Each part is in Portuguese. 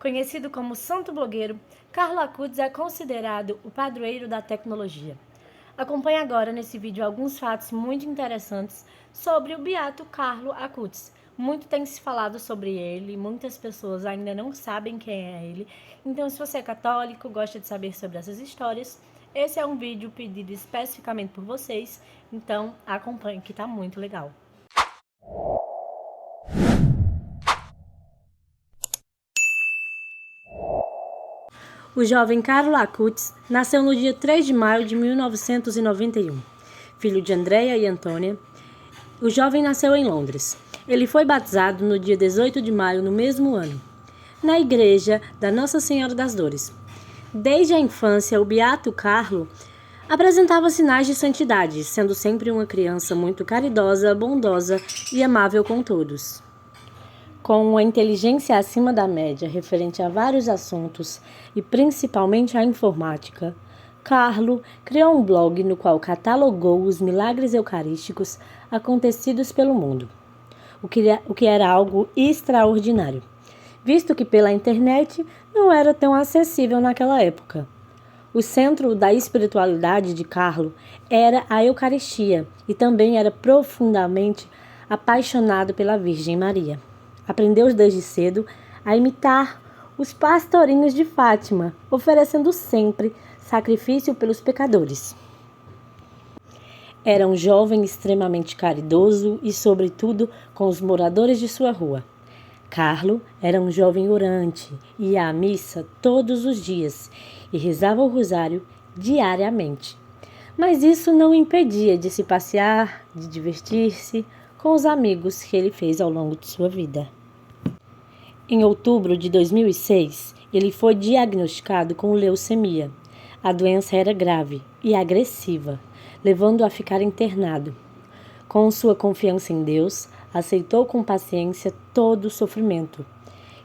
Conhecido como santo blogueiro, Carlo Acutis é considerado o padroeiro da tecnologia. Acompanhe agora nesse vídeo alguns fatos muito interessantes sobre o beato Carlo Acutis. Muito tem se falado sobre ele, muitas pessoas ainda não sabem quem é ele. Então, se você é católico, gosta de saber sobre essas histórias, esse é um vídeo pedido especificamente por vocês. Então, acompanhe que tá muito legal. O jovem Carlo Acutis nasceu no dia 3 de maio de 1991. Filho de Andrea e Antônia, o jovem nasceu em Londres. Ele foi batizado no dia 18 de maio no mesmo ano, na igreja da Nossa Senhora das Dores. Desde a infância, o beato Carlo apresentava sinais de santidade, sendo sempre uma criança muito caridosa, bondosa e amável com todos. Com uma inteligência acima da média referente a vários assuntos e principalmente a informática, Carlo criou um blog no qual catalogou os milagres eucarísticos acontecidos pelo mundo, o que era algo extraordinário, visto que pela internet não era tão acessível naquela época. O centro da espiritualidade de Carlo era a Eucaristia e também era profundamente apaixonado pela Virgem Maria. Aprendeu desde cedo a imitar os pastorinhos de Fátima, oferecendo sempre sacrifício pelos pecadores. Era um jovem extremamente caridoso e, sobretudo, com os moradores de sua rua. Carlo era um jovem orante, ia à missa todos os dias e rezava o rosário diariamente. Mas isso não o impedia de se passear, de divertir-se com os amigos que ele fez ao longo de sua vida. Em outubro de 2006, ele foi diagnosticado com leucemia. A doença era grave e agressiva, levando-o a ficar internado. Com sua confiança em Deus, aceitou com paciência todo o sofrimento.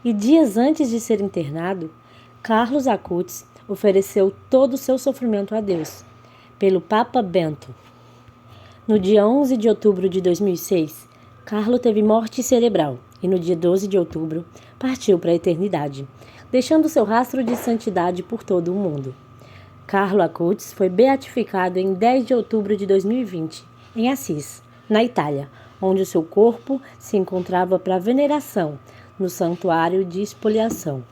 E dias antes de ser internado, Carlos Acutis ofereceu todo o seu sofrimento a Deus, pelo Papa Bento. No dia 11 de outubro de 2006, Carlo teve morte cerebral e no dia 12 de outubro partiu para a eternidade, deixando seu rastro de santidade por todo o mundo. Carlo Acutis foi beatificado em 10 de outubro de 2020, em Assis, na Itália, onde o seu corpo se encontrava para veneração no Santuário de Expoliação.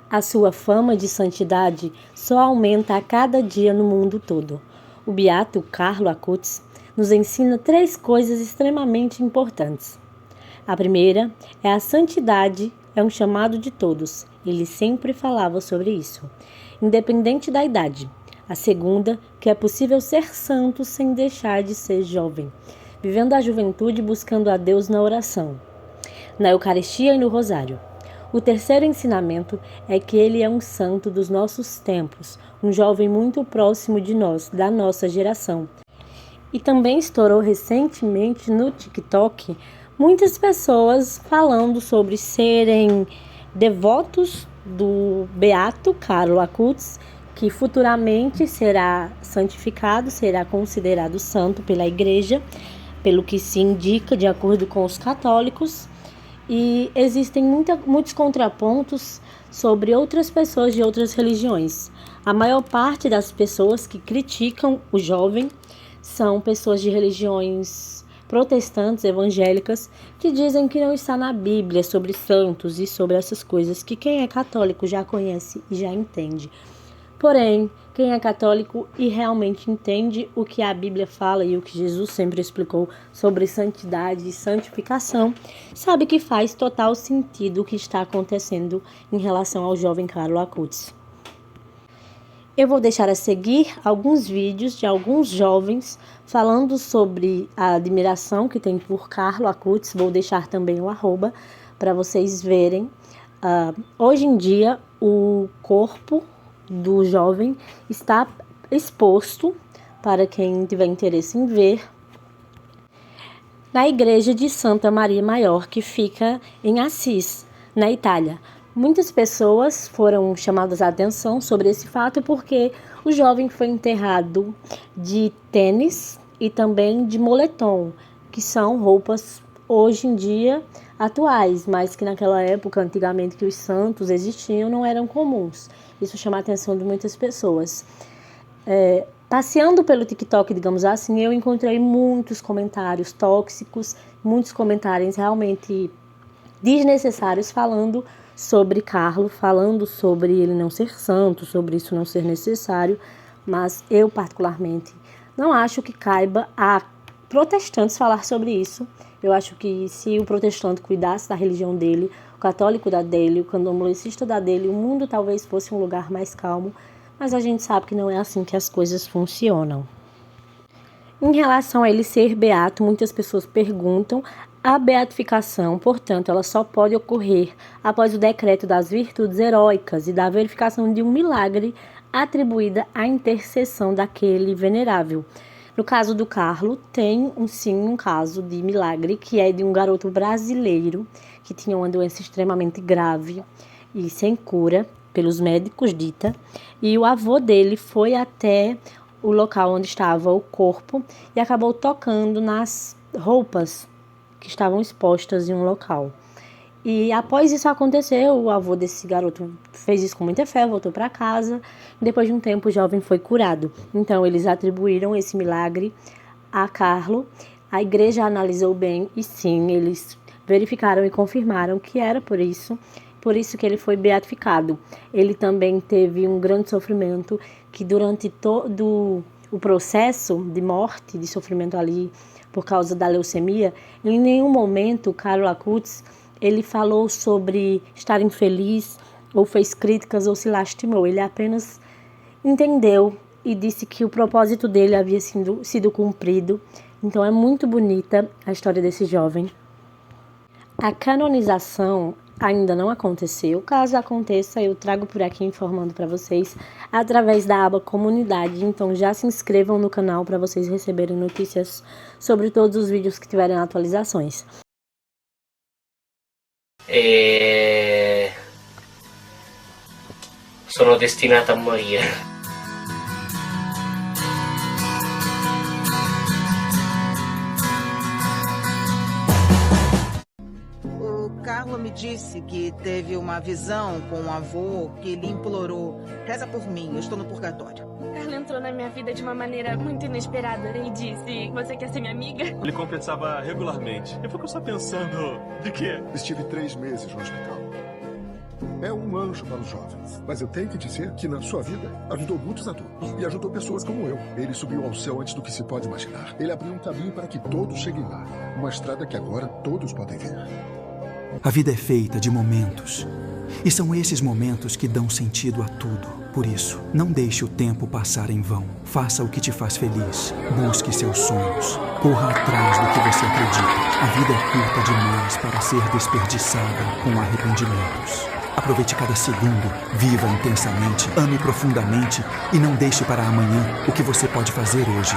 A sua fama de santidade só aumenta a cada dia no mundo todo. O beato Carlo Acutis nos ensina 3 coisas extremamente importantes. A primeira é a santidade é um chamado de todos. Ele sempre falava sobre isso, independente da idade. A segunda, que é possível ser santo sem deixar de ser jovem, vivendo a juventude buscando a Deus na oração, na Eucaristia e no Rosário. O terceiro ensinamento é que ele é um santo dos nossos tempos, um jovem muito próximo de nós, da nossa geração. E também estourou recentemente no TikTok muitas pessoas falando sobre serem devotos do beato Carlo Acutis, que futuramente será santificado, será considerado santo pela igreja, pelo que se indica de acordo com os católicos. E existem muitos contrapontos sobre outras pessoas de outras religiões. A maior parte das pessoas que criticam o jovem são pessoas de religiões protestantes, evangélicas, que dizem que não está na Bíblia sobre santos e sobre essas coisas que quem é católico já conhece e já entende. Porém, quem é católico e realmente entende o que a Bíblia fala e o que Jesus sempre explicou sobre santidade e santificação, sabe que faz total sentido o que está acontecendo em relação ao jovem Carlo Acutis. Eu vou deixar a seguir alguns vídeos de alguns jovens falando sobre a admiração que tem por Carlo Acutis. Vou deixar também o @ para vocês verem. Hoje em dia, o corpo do jovem está exposto para quem tiver interesse em ver na igreja de Santa Maria Maior, que fica em Assis, na Itália. Muitas pessoas foram chamadas a atenção sobre esse fato porque o jovem foi enterrado de tênis e também de moletom, que são roupas hoje em dia atuais, mas que naquela época, antigamente, que os santos existiam, não eram comuns. Isso chama a atenção de muitas pessoas. Passeando pelo TikTok, digamos assim, eu encontrei muitos comentários tóxicos, muitos comentários realmente desnecessários falando sobre Carlo, falando sobre ele não ser santo, sobre isso não ser necessário, mas eu particularmente não acho que caiba a protestantes falar sobre isso. Eu acho que se o protestante cuidasse da religião dele, o católico da dele, o candomblessista da dele, o mundo talvez fosse um lugar mais calmo, mas a gente sabe que não é assim que as coisas funcionam. Em relação a ele ser beato, muitas pessoas perguntam. A beatificação, portanto, ela só pode ocorrer após o decreto das virtudes heróicas e da verificação de um milagre atribuída à intercessão daquele venerável. No caso do Carlo, tem um caso de milagre, que é de um garoto brasileiro que tinha uma doença extremamente grave e sem cura, pelos médicos dita, e o avô dele foi até o local onde estava o corpo e acabou tocando nas roupas que estavam expostas em um local. E após isso acontecer, o avô desse garoto fez isso com muita fé, voltou para casa. Depois de um tempo, o jovem foi curado. Então, eles atribuíram esse milagre a Carlo. A igreja analisou bem e sim, eles verificaram e confirmaram que era por isso que ele foi beatificado. Ele também teve um grande sofrimento, que durante todo o processo de morte, de sofrimento ali por causa da leucemia, em nenhum momento Carlo Acutis ele falou sobre estar infeliz, ou fez críticas, ou se lastimou. Ele apenas entendeu e disse que o propósito dele havia sido cumprido. Então é muito bonita a história desse jovem. A canonização ainda não aconteceu. Caso aconteça, eu trago por aqui informando para vocês através da aba comunidade. Então já se inscrevam no canal para vocês receberem notícias sobre todos os vídeos que tiverem atualizações. Sono destinata a morire. O Carlo me disse que teve uma visão com um avô que lhe implorou: reza por mim, eu estou no purgatório. Carlo entrou na minha vida de uma maneira muito inesperada e disse: você quer ser minha amiga? Ele confessava regularmente. Eu fico só pensando, de quê? Estive 3 meses no hospital. É um anjo para os jovens. Mas eu tenho que dizer que na sua vida ajudou muitos adultos. E ajudou pessoas como eu. Ele subiu ao céu antes do que se pode imaginar. Ele abriu um caminho para que todos cheguem lá. Uma estrada que agora todos podem ver. A vida é feita de momentos. E são esses momentos que dão sentido a tudo. Por isso, não deixe o tempo passar em vão. Faça o que te faz feliz. Busque seus sonhos. Corra atrás do que você acredita. A vida é curta demais para ser desperdiçada com arrependimentos. Aproveite cada segundo, viva intensamente, ame profundamente e não deixe para amanhã o que você pode fazer hoje.